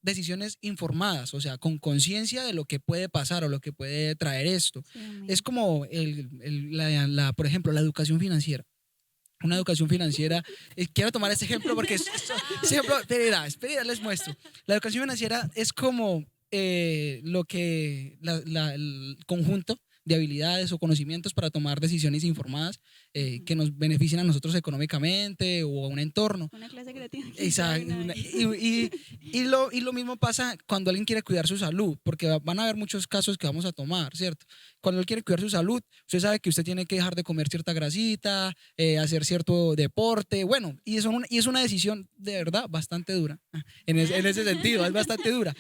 decisiones informadas, o sea, con conciencia de lo que puede pasar o lo que puede traer esto. Sí, amén. Es como, por ejemplo, la educación financiera. Una educación financiera, quiero tomar este ejemplo porque ese ejemplo, espera, les muestro. La educación financiera es como lo que el conjunto de habilidades o conocimientos para tomar decisiones informadas que nos beneficien a nosotros económicamente o a un entorno. Una clase creativa. Exacto. Y lo mismo pasa cuando alguien quiere cuidar su salud, porque van a haber muchos casos que vamos a tomar, ¿cierto? Cuando él quiere cuidar su salud, usted sabe que usted tiene que dejar de comer cierta grasita, hacer cierto deporte, bueno, y es una decisión de verdad bastante dura. En ese sentido, es bastante dura.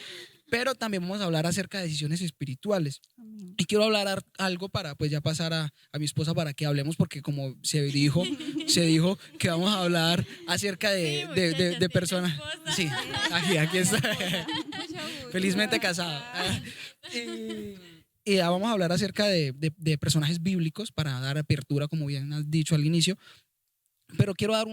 Pero también vamos a hablar acerca de decisiones espirituales. Amén. Y quiero hablar algo para pues ya pasar a mi esposa para que hablemos, porque como se dijo que vamos a hablar acerca de personas. Sí, aquí está. Felizmente casado. Y vamos a hablar acerca de personajes bíblicos para dar apertura, como bien has dicho al inicio. Pero quiero dar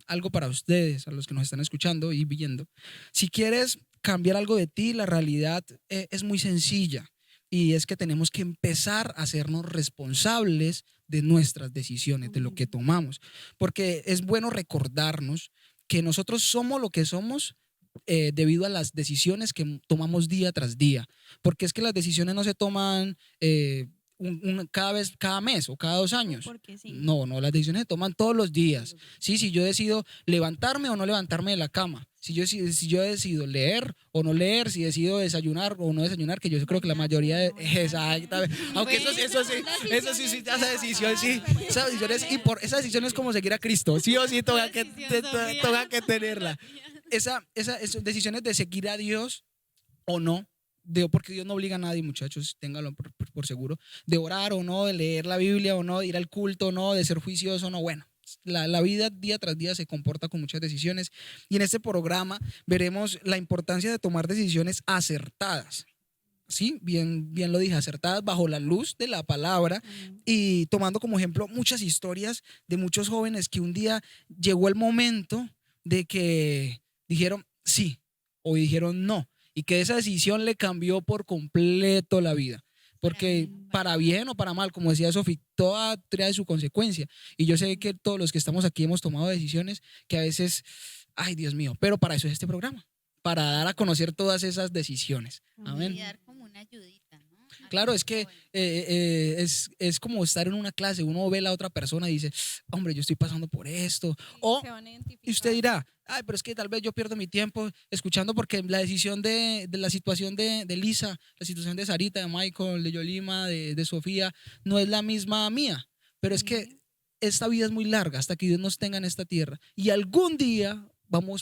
algo para ustedes, a los que nos están escuchando y viendo. Si quieres cambiar algo de ti, la realidad es muy sencilla. Y es que tenemos que empezar a hacernos responsables de nuestras decisiones, de lo que tomamos. Porque es bueno recordarnos que nosotros somos lo que somos debido a las decisiones que tomamos día tras día. Porque es que las decisiones no se toman cada mes o cada 2 años. Porque sí. No, las decisiones se toman todos los días. Sí, si yo decido levantarme o no levantarme de la cama, si yo decido leer o no leer, si decido desayunar o no desayunar, que yo creo que la mayoría de... Exactamente. Aunque eso sí, esa decisión, sí. Esa decisión y por esa decisión es como seguir a Cristo. Sí o sí, toca que tenerla. Esas decisiones de seguir a Dios o no, porque Dios no obliga a nadie, muchachos, ténganlo por seguro, de orar o no, de leer la Biblia o no, de ir al culto o no, de ser juicioso o no. Bueno, la vida día tras día se comporta con muchas decisiones, y en este programa veremos la importancia de tomar decisiones acertadas. Sí, bien lo dije, acertadas bajo la luz de la palabra, y tomando como ejemplo muchas historias de muchos jóvenes que un día llegó el momento de que dijeron sí o dijeron no, y que esa decisión le cambió por completo la vida. Porque para bien o para mal, como decía Sofi, toda trae su consecuencia. Y yo sé que todos los que estamos aquí hemos tomado decisiones que a veces, ay Dios mío, pero para eso es este programa, para dar a conocer todas esas decisiones. Amén. Y dar como una ayudita, ¿no? Claro, es que es como estar en una clase, uno ve a la otra persona y dice, hombre, yo estoy pasando por esto. Y usted dirá, ay, pero es que tal vez yo pierdo mi tiempo escuchando, porque la decisión de la situación de Lisa, la situación de Sarita, de Michael, de Yolima, de Sofía, no es la misma mía. Pero es que esta vida es muy larga hasta que Dios nos tenga en esta tierra. Y algún día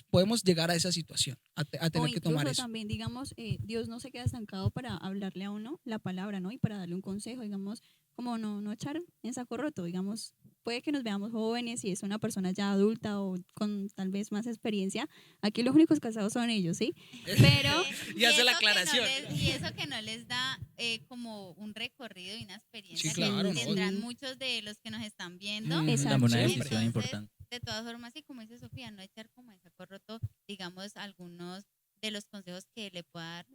podemos llegar a esa situación, a tener que tomar eso. También, digamos, Dios no se queda estancado para hablarle a uno la palabra, ¿no? Y para darle un consejo, digamos, como no echar en saco roto, digamos, puede que nos veamos jóvenes y es una persona ya adulta o con tal vez más experiencia. Aquí los únicos casados son ellos, ¿sí? Pero y hace la aclaración. Y eso que no les da como un recorrido y una experiencia, sí, claro, que tendrán muchos de los que nos están viendo. Dame una decisión Entonces, importante. de todas formas, y como dice Sofía, no echar como en saco roto, digamos, algunos de los consejos que le pueda dar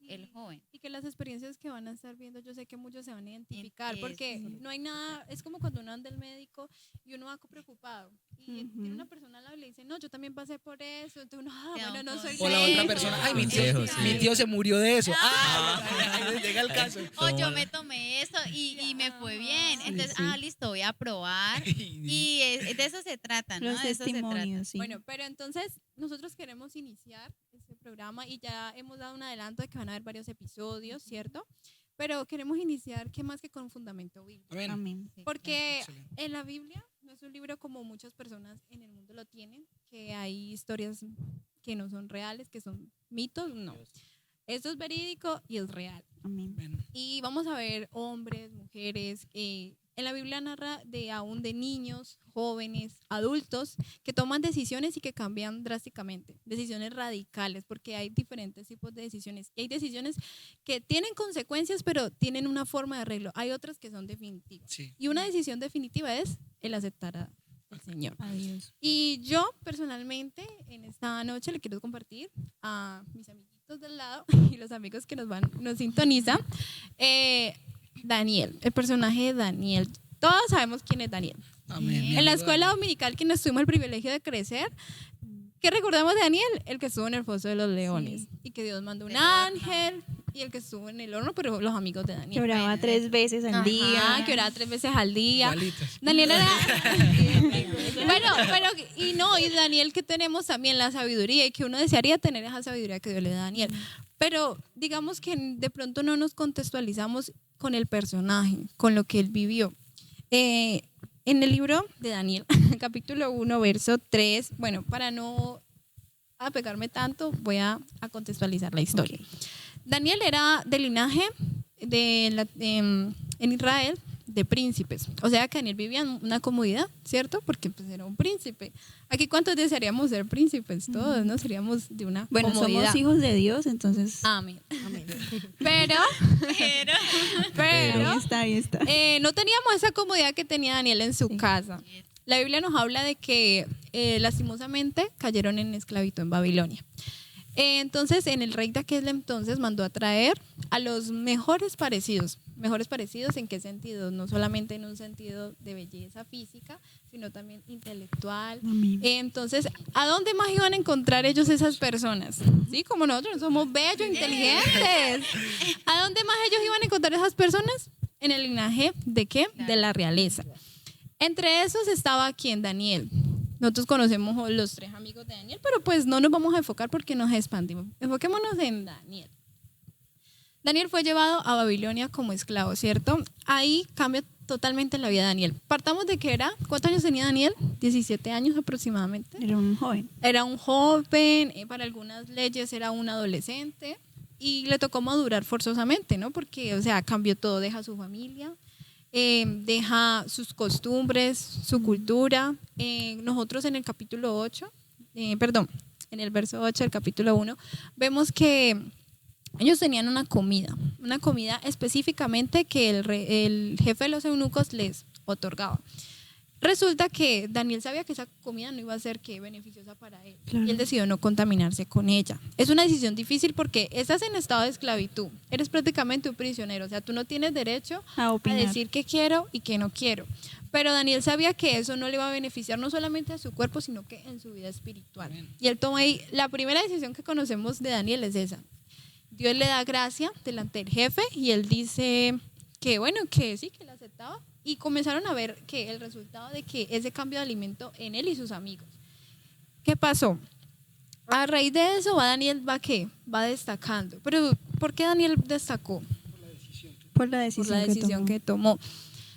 el joven. Y que las experiencias que van a estar viendo, yo sé que muchos se van a identificar, Es- porque no hay nada, es como cuando uno anda al médico y uno va preocupado y tiene una persona al lado y le dice, no, yo también pasé por eso, entonces uno, Te da bueno, un no soy O la otra lejos. persona, ay, Consejo, mi sí. tío se murió de eso. Ahí llega el caso. O yo me tomé eso y me fue bien. Entonces, sí. Listo, voy a probar. Y de eso se trata, ¿no? los De eso se trata. testimonios, sí. Bueno, pero entonces nosotros queremos iniciar este programa y ya hemos dado un adelanto de que van a haber varios episodios, ¿cierto? Pero queremos iniciar, ¿qué más que con fundamento bíblico? Amén. Amén. Sí. Porque Excelente. en la Biblia no es un libro como muchas personas en el mundo lo tienen, que hay historias que no son reales, que son mitos, no. Esto es verídico y es real. Amén. Amén. Y vamos a ver hombres, mujeres, en la Biblia narra aún de niños, jóvenes, adultos que toman decisiones y que cambian drásticamente, decisiones radicales, porque hay diferentes tipos de decisiones. Y hay decisiones que tienen consecuencias, pero tienen una forma de arreglo. Hay otras que son definitivas. Sí. Y una decisión definitiva es el aceptar al Señor. Adiós. Y yo personalmente en esta noche le quiero compartir a mis amiguitos del lado y los amigos que nos sintonizan, Daniel, el personaje de Daniel. Todos sabemos quién es Daniel. Amén. Mi En la amigo escuela Daniel. dominical que nos tuvimos el privilegio de crecer, ¿qué recordamos de Daniel? El que estuvo en el foso de los leones y que Dios mandó un Del horno. ángel, y el que estuvo en el horno, pero los amigos de Daniel. Que oraba 3 veces al Ajá, día. que oraba 3 veces al día. Igualitas. Daniel era. Bueno, y Daniel, que tenemos también la sabiduría y que uno desearía tener esa sabiduría que Dios le da a Daniel. Pero digamos que de pronto no nos contextualizamos con el personaje, con lo que él vivió. En el libro de Daniel, capítulo 1, verso 3, bueno, para no apegarme tanto, voy a contextualizar la historia. Daniel era del linaje en Israel de príncipes. O sea que Daniel vivía en una comodidad, ¿cierto? Porque pues era un príncipe. Aquí, ¿cuántos desearíamos ser príncipes? Todos, ¿no? Seríamos de una Bueno, comodidad. somos hijos de Dios, entonces. Amén. Pero Ahí está. no teníamos esa comodidad que tenía Daniel en su casa. La Biblia nos habla de que lastimosamente cayeron en esclavitud en Babilonia. Entonces, en el rey de aquel entonces mandó a traer a los mejores parecidos. ¿Mejores parecidos en qué sentido? No solamente en un sentido de belleza física, sino también intelectual. Amén. Entonces, ¿a dónde más iban a encontrar ellos esas personas? Sí, como nosotros somos bellos, inteligentes. ¿A dónde más ellos iban a encontrar esas personas? En el linaje ¿de qué? De la realeza. Entre esos estaba quien Daniel. Nosotros conocemos los 3 amigos de Daniel, pero pues no nos vamos a enfocar porque nos expandimos. Enfoquémonos en Daniel. Daniel fue llevado a Babilonia como esclavo, ¿cierto? Ahí cambia totalmente la vida de Daniel. Partamos de que era, ¿cuántos años tenía Daniel? 17 años aproximadamente. Era un joven. Era un joven, para algunas leyes era un adolescente y le tocó madurar forzosamente, ¿no? Porque, o sea, cambió todo, deja su familia, deja sus costumbres, su cultura. Nosotros en el capítulo 8, en el verso 8 del capítulo 1, vemos que ellos tenían una comida específicamente que el jefe de los eunucos les otorgaba. Resulta que Daniel sabía que esa comida no iba a ser beneficiosa para él. Claro. Y él decidió no contaminarse con ella. Es una decisión difícil porque estás en estado de esclavitud. Eres prácticamente un prisionero. O sea, tú no tienes derecho A opinar. decir qué quiero y qué no quiero. Pero Daniel sabía que eso no le iba a beneficiar no solamente a su cuerpo, sino que en su vida espiritual. Amén. Y él toma ahí, la primera decisión que conocemos de Daniel es esa. Dios le da gracia delante del jefe y él dice que bueno, que sí, que le aceptaba. Y comenzaron a ver que el resultado de que ese cambio de alimento en él y sus amigos. ¿Qué pasó? A raíz de eso Daniel va destacando. Pero ¿por qué Daniel destacó? Por la Por la decisión que tomó.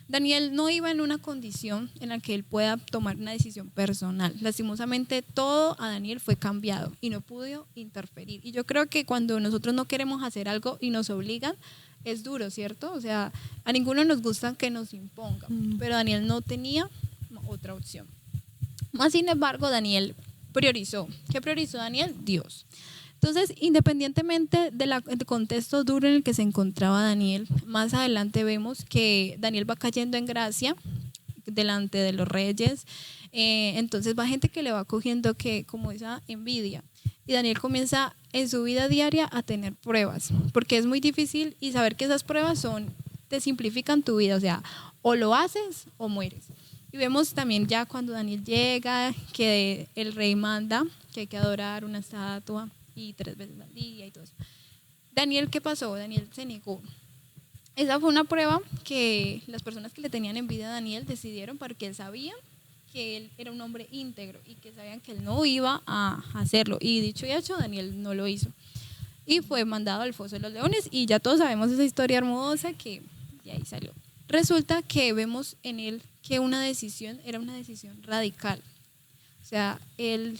Daniel no iba en una condición en la que él pueda tomar una decisión personal. Lastimosamente todo a Daniel fue cambiado y no pudo interferir. Y yo creo que cuando nosotros no queremos hacer algo y nos obligan, es duro, ¿cierto? O sea, a ninguno nos gusta que nos impongan, pero Daniel no tenía otra opción. Más sin embargo, Daniel priorizó. ¿Qué priorizó Daniel? Dios. Entonces, independientemente del contexto duro en el que se encontraba Daniel, más adelante vemos que Daniel va cayendo en gracia delante de los reyes. Entonces va gente que le va cogiendo como esa envidia. Y Daniel comienza en su vida diaria a tener pruebas, porque es muy difícil y saber que esas pruebas te simplifican tu vida, o sea, o lo haces o mueres. Y vemos también ya cuando Daniel llega, que el rey manda que hay que adorar una estatua y 3 veces al día y todo eso. Daniel, ¿qué pasó? Daniel se negó. Esa fue una prueba que las personas que le tenían envidia a Daniel decidieron porque él sabía que él era un hombre íntegro y que sabían que él no iba a hacerlo. Y dicho y hecho, Daniel no lo hizo. Y fue mandado al foso de los leones y ya todos sabemos esa historia hermosa que de ahí salió. Resulta que vemos en él que era una decisión radical. O sea, él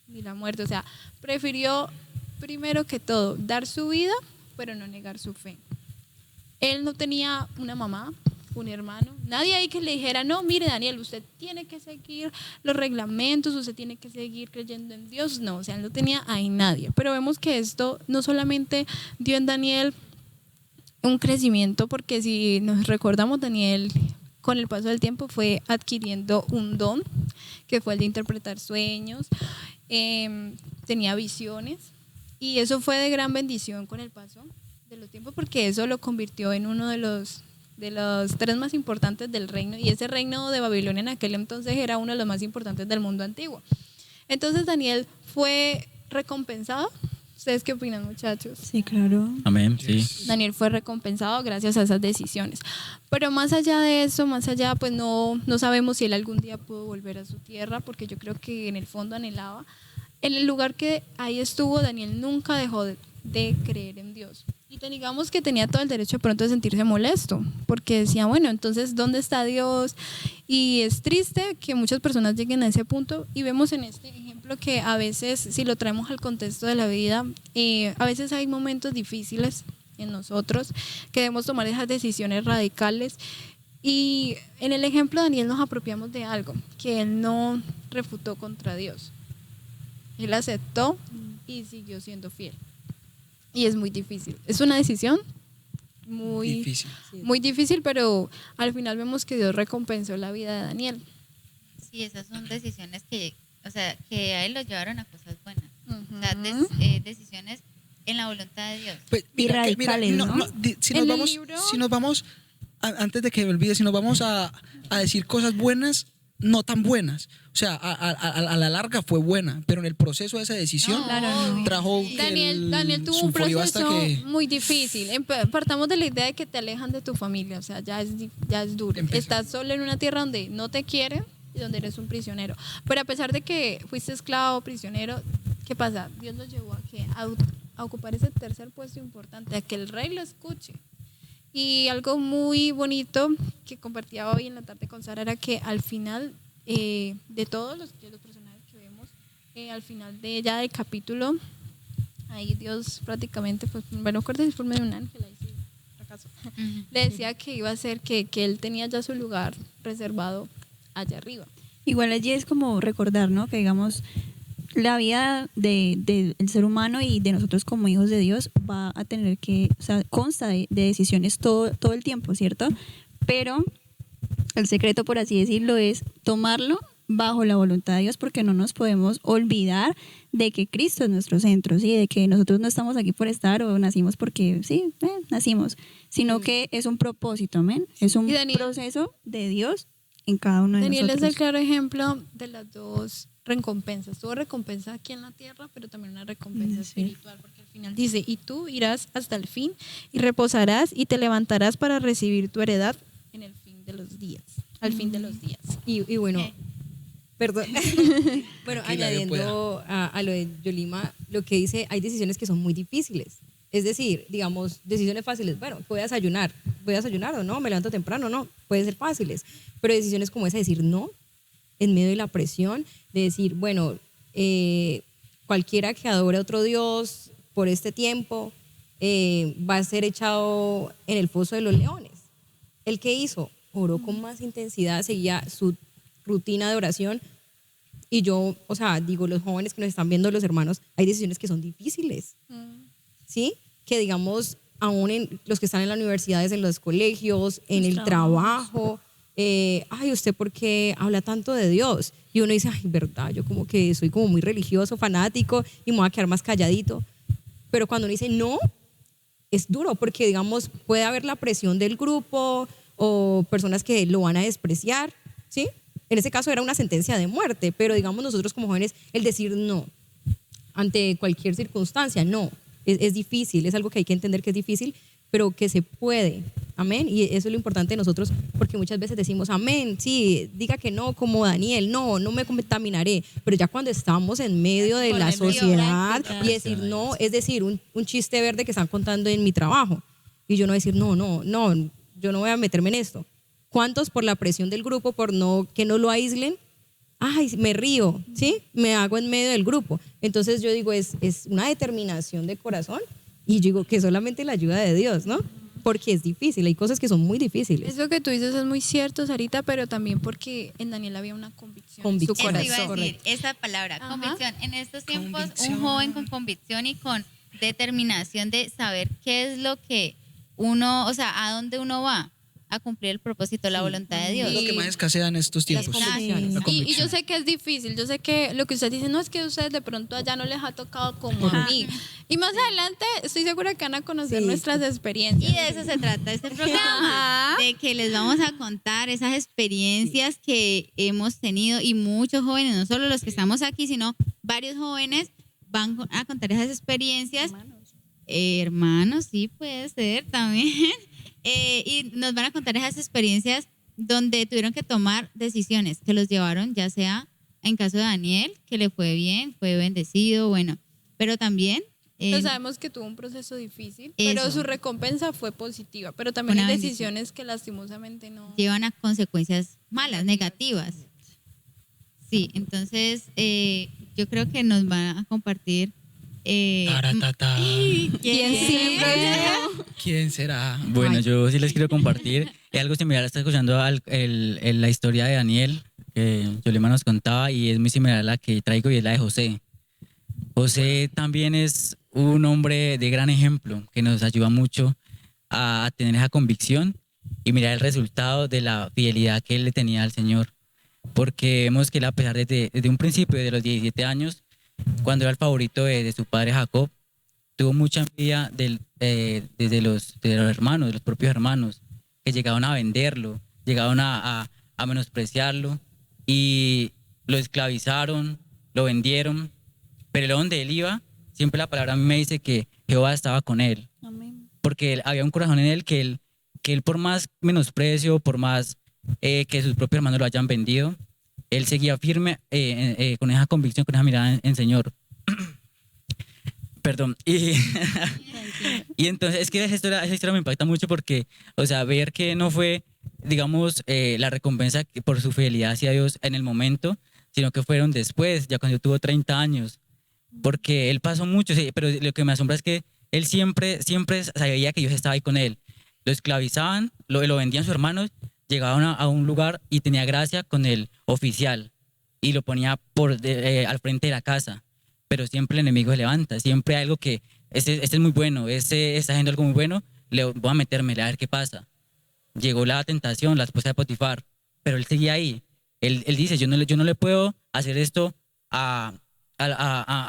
ni la muerte, o sea, prefirió primero que todo dar su vida, pero no negar su fe. Él no tenía una mamá, un hermano, nadie ahí que le dijera, no, mire Daniel, usted tiene que seguir los reglamentos, usted tiene que seguir creyendo en Dios. No, o sea, él no tenía ahí nadie. Pero vemos que esto no solamente dio en Daniel un crecimiento, porque si nos recordamos, Daniel con el paso del tiempo fue adquiriendo un don, que fue el de interpretar sueños, tenía visiones, y eso fue de gran bendición con el paso de los tiempos, porque eso lo convirtió en uno de los tres más importantes del reino, y ese reino de Babilonia en aquel entonces era uno de los más importantes del mundo antiguo. Entonces Daniel fue recompensado. ¿Ustedes qué opinan, muchachos? Sí, claro. Amén, sí. Daniel fue recompensado gracias a esas decisiones. Pero más allá de eso, más allá, pues no sabemos si él algún día pudo volver a su tierra, porque yo creo que en el fondo anhelaba. En el lugar que ahí estuvo, Daniel nunca dejó de creer en Dios. Y digamos que tenía todo el derecho de pronto de sentirse molesto, porque decía, bueno, entonces, ¿dónde está Dios? Y es triste que muchas personas lleguen a ese punto, y vemos en este ejemplo que a veces, si lo traemos al contexto de la vida, a veces hay momentos difíciles en nosotros que debemos tomar esas decisiones radicales. Y en el ejemplo de Daniel nos apropiamos de algo, que él no refutó contra Dios. Él aceptó y siguió siendo fiel. Y es muy difícil. Es una decisión muy Difícil. muy difícil, pero al final vemos que Dios recompensó la vida de Daniel. Sí, esas son decisiones que, o sea, que a él lo llevaron a cosas buenas. Ujú. O sea, decisiones en la voluntad de Dios. Pues, Y radicales, ¿no? Si En nos el vamos, libro- si nos vamos antes de que me olvide, si nos vamos a decir cosas buenas, no tan buenas. O sea, a la larga fue buena, pero en el proceso de esa decisión No, Claro, no. trajo que Daniel tuvo un sufrió hasta proceso que muy difícil. Partamos de la idea de que te alejan de tu familia, o sea, ya es duro. Empezó. Estás solo en una tierra donde no te quieren y donde eres un prisionero. Pero a pesar de que fuiste esclavo, prisionero, ¿qué pasa? Dios lo llevó a ocupar ese tercer puesto importante, a que el rey lo escuche. Y algo muy bonito que compartía hoy en la tarde con Sara era que al final de todos los personajes que vemos, al final del capítulo, ahí Dios prácticamente, pues, bueno, acuérdense por medio de un ángel, ahí sí, fracaso. Le decía que iba a ser que él tenía ya su lugar reservado allá arriba. Igual allí es como recordar, ¿no? Que digamos, la vida del ser humano y de nosotros como hijos de Dios va a tener que, o sea, consta de decisiones todo el tiempo, ¿cierto? Pero el secreto, por así decirlo, es tomarlo bajo la voluntad de Dios, porque no nos podemos olvidar de que Cristo es nuestro centro, ¿sí? De que nosotros no estamos aquí por estar o nacimos porque, sí, nacimos, sino que es un propósito, amén. Es un Y Daniel- proceso de Dios en cada uno de Daniel es nosotros. el claro ejemplo de las dos recompensas. Tuvo recompensa aquí en la tierra, pero también una recompensa Sí. espiritual, porque al final dice, y tú irás hasta el fin y reposarás y te levantarás para recibir tu heredad en el fin de los días, al fin de los días. Y bueno, perdón. Bueno, Que nadie añadiendo a lo de Yolima, lo que dice, hay decisiones que son muy difíciles. Es decir, digamos, decisiones fáciles. Bueno, voy a desayunar o no, me levanto temprano, no, pueden ser fáciles. Pero decisiones como esa, decir no, en medio de la presión, de decir, bueno, cualquiera que adore a otro Dios por este tiempo va a ser echado en el foso de los leones. ¿El qué hizo? Oró con más intensidad, seguía su rutina de oración. Y yo, o sea, digo, los jóvenes que nos están viendo, los hermanos, hay decisiones que son difíciles, ¿sí? Que digamos, aún en los que están en las universidades, en los colegios, en Los el trabajo, ay, ¿usted por qué habla tanto de Dios? Y uno dice, ay, verdad, yo como que soy como muy religioso, fanático, y me voy a quedar más calladito. Pero cuando uno dice no, es duro, porque digamos, puede haber la presión del grupo o personas que lo van a despreciar, ¿sí? En ese caso era una sentencia de muerte, pero digamos nosotros como jóvenes, el decir no ante cualquier circunstancia, no, es difícil, es algo que hay que entender que es difícil, pero que se puede, amén, y eso es lo importante de nosotros, porque muchas veces decimos, amén, sí, diga que no, como Daniel, no me contaminaré, pero ya cuando estamos en medio de la Ponerlo en sociedad práctica. y decir no, es decir, un chiste verde que están contando en mi trabajo, y yo no decir, no, yo no voy a meterme en esto. ¿Cuántos por la presión del grupo, por que no lo aíslen? Ay, me río, ¿sí? Me hago en medio del grupo. Entonces yo digo, es una determinación de corazón y yo digo que solamente la ayuda de Dios, ¿no? Porque es difícil, hay cosas que son muy difíciles. Eso que tú dices es muy cierto, Sarita, pero también porque en Daniel había una convicción en su Convicción. Eso iba a corazón. decir, esa palabra, Ajá. convicción. En estos tiempos, Convicción. un joven con convicción y con determinación de saber qué es lo que uno, o sea, a dónde uno va. a cumplir el propósito, la voluntad de Dios. Es lo que más escasea en estos Las tiempos. convicciones. La Y convicción. yo sé que es difícil, yo sé que lo que usted dice, no es que a ustedes de pronto allá no les ha tocado como a mí. Y más adelante estoy segura que van a conocer Sí. nuestras Y experiencias. de eso se trata este programa, Ajá. de que les vamos a contar esas experiencias que hemos tenido y muchos jóvenes, no solo los que estamos aquí, sino varios jóvenes van a contar esas experiencias. Hermanos, sí puede ser también. Y nos van a contar esas experiencias donde tuvieron que tomar decisiones que los llevaron, ya sea en caso de Daniel, que le fue bien, fue bendecido, bueno, pero también Pero sabemos que tuvo un proceso difícil, pero Eso. su recompensa fue positiva. Pero también Una hay bendición. decisiones que lastimosamente no. llevan a consecuencias malas, negativas. Sí, entonces yo creo que nos van a compartir. Taratata. ¿Quién ¿Quién será? Bueno, yo sí les quiero compartir. Es algo similar, está escuchando la historia de Daniel, que Yolima nos contaba, y es muy similar a la que traigo y es la de José. José también es un hombre de gran ejemplo, que nos ayuda mucho a tener esa convicción y mirar el resultado de la fidelidad que él le tenía al Señor. Porque vemos que él, a pesar desde un principio, de los 17 años, cuando era el favorito de su padre Jacob, tuvo mucha envidia de los hermanos, de los propios hermanos, que llegaron a venderlo, llegaron a menospreciarlo y lo esclavizaron, lo vendieron, pero donde él iba, siempre la palabra a mí me dice que Jehová estaba con él, Amén. porque había un corazón en él que él por más menosprecio, por más que sus propios hermanos lo hayan vendido, él seguía firme con esa convicción, con esa mirada en Señor. Perdón. Y entonces es que esa historia me impacta mucho porque, o sea, ver que no fue, digamos, la recompensa por su fidelidad hacia Dios en el momento, sino que fueron después, ya cuando tuvo 30 años. Porque él pasó mucho, sí, pero lo que me asombra es que él siempre sabía que Dios estaba ahí con él. Lo esclavizaban, lo vendían sus hermanos, llegaban a un lugar y tenía gracia con el oficial y lo ponía al frente de la casa. Pero siempre el enemigo se levanta, siempre hay algo que, este es muy bueno, este está haciendo algo muy bueno, voy a metérmele a ver qué pasa. Llegó la tentación, la esposa de Potifar, pero él seguía ahí. Él dice, yo no le puedo hacer esto a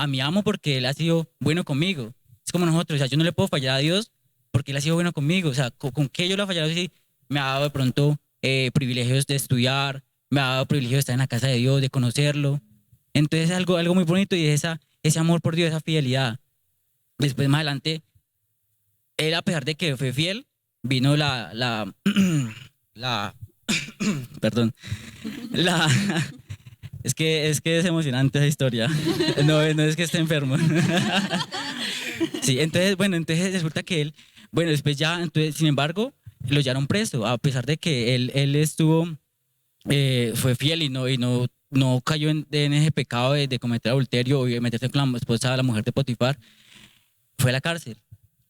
mi amo porque él ha sido bueno conmigo. Es como nosotros, o sea, yo no le puedo fallar a Dios porque él ha sido bueno conmigo. O sea, ¿con qué yo le he fallado? Si me ha dado de pronto privilegios de estudiar, me ha dado privilegios de estar en la casa de Dios, de conocerlo. Entonces es algo muy bonito y es ese amor por Dios, esa fidelidad. Después, más adelante, él, a pesar de que fue fiel, vino perdón, es que es emocionante esa historia. No es que esté enfermo. Sí, entonces resulta que él, bueno, después ya, entonces, sin embargo, lo llevaron preso, a pesar de que él estuvo, fue fiel y no cayó en ese pecado de cometer adulterio o de meterse con la esposa, la mujer de Potifar, fue a la cárcel.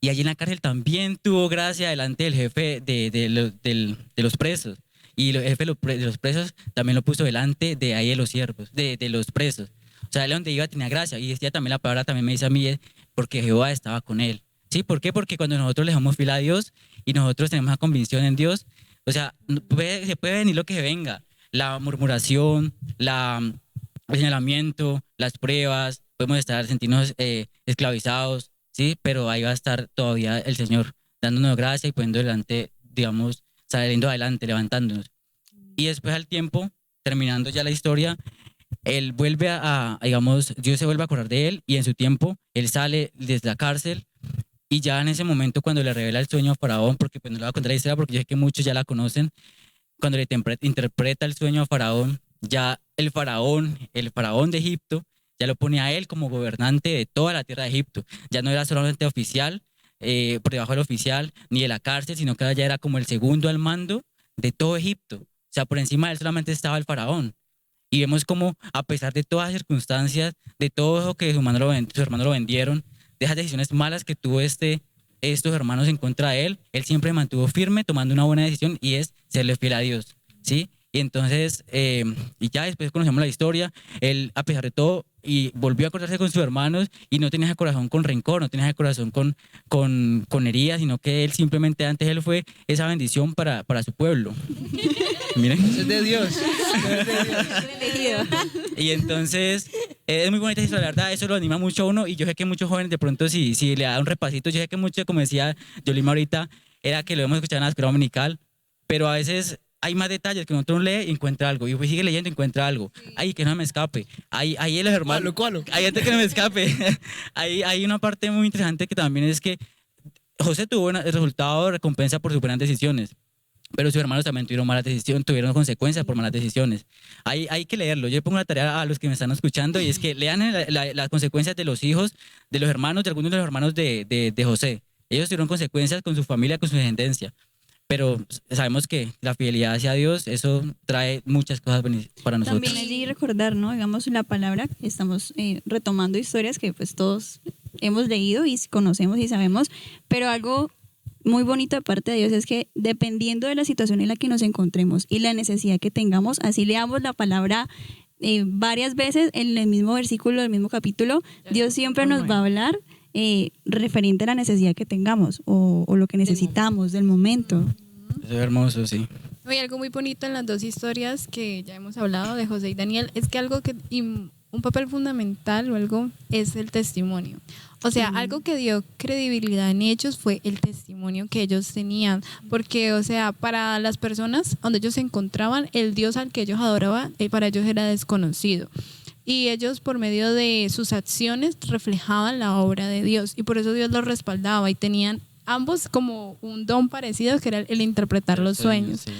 Y allí en la cárcel también tuvo gracia delante del jefe de los presos. Y el jefe de los presos también lo puso delante de ahí de los siervos, de los presos. O sea, él donde iba tenía gracia. Y decía también la palabra, también me dice a mí, porque Jehová estaba con él. ¿Sí? ¿Por qué? Porque cuando nosotros le damos fiel a Dios y nosotros tenemos una convicción en Dios, o sea, se puede venir lo que venga. La murmuración, el señalamiento, las pruebas, podemos sentirnos esclavizados, ¿sí? Pero ahí va a estar todavía el Señor dándonos gracia y poniendo delante, digamos, saliendo adelante, levantándonos. Y después al tiempo, terminando ya la historia, él vuelve digamos, Dios se vuelve a acordar de él y en su tiempo él sale desde la cárcel y ya en ese momento cuando le revela el sueño a Faraón, porque pues no le voy a contar la historia porque yo sé que muchos ya la conocen, cuando le interpreta el sueño a Faraón, ya el faraón de Egipto, ya lo pone a él como gobernante de toda la tierra de Egipto. Ya no era solamente oficial, por debajo del oficial, ni de la cárcel, sino que ya era como el segundo al mando de todo Egipto. O sea, por encima de él solamente estaba el faraón. Y vemos como, a pesar de todas las circunstancias, de todo eso que sus hermanos lo vendieron, de esas decisiones malas que tuvo estos hermanos en contra de él, él siempre mantuvo firme, tomando una buena decisión y es serle fiel a Dios, ¿sí? Y entonces, y ya después conocemos la historia, él a pesar de todo, y volvió a acordarse con sus hermanos y no tenía ese corazón con rencor, no tenía ese corazón con heridas, sino que él simplemente antes él fue esa bendición para su pueblo. Miren. Es de Dios. Es de Dios. Y entonces, es muy bonita esa historia, la verdad, eso lo anima mucho a uno y yo sé que muchos jóvenes de pronto si le da un repasito, yo sé que mucho, como decía Yolima ahorita, era que lo hemos escuchado en la escuela dominical, pero a veces hay más detalles que uno lee y encuentra algo, y después sigue leyendo y encuentra algo. Ay, que no me escape. Ahí los hermanos. ¿Cuál? Hay gente que no me escape. Hay una parte muy interesante que también es que José tuvo el resultado de recompensa por sus buenas decisiones, pero sus hermanos también tuvieron malas decisiones, tuvieron consecuencias por malas decisiones. Hay que leerlo. Yo pongo la tarea a los que me están escuchando y es que lean las consecuencias de los hijos, de los hermanos, de algunos de los hermanos de José. Ellos tuvieron consecuencias con su familia, con su descendencia. Pero sabemos que la fidelidad hacia Dios, eso trae muchas cosas para nosotros. También allí recordar, ¿no? Digamos, la palabra, estamos retomando historias que pues todos hemos leído y conocemos y sabemos, pero algo muy bonito de parte de Dios es que dependiendo de la situación en la que nos encontremos y la necesidad que tengamos, así leamos la palabra varias veces en el mismo versículo, el mismo capítulo, Dios siempre nos va a hablar referente a la necesidad que tengamos o lo que necesitamos del momento. Eso es hermoso, sí. Hay algo muy bonito en las dos historias que ya hemos hablado de José y Daniel, es que algo que un papel fundamental o algo es el testimonio. O sea, algo que dio credibilidad en ellos fue el testimonio que ellos tenían, porque, o sea, para las personas donde ellos se encontraban, el Dios al que ellos adoraban, para ellos era desconocido. Y ellos por medio de sus acciones reflejaban la obra de Dios y por eso Dios los respaldaba y tenían ambos como un don parecido que era el interpretar los sueños. Sí.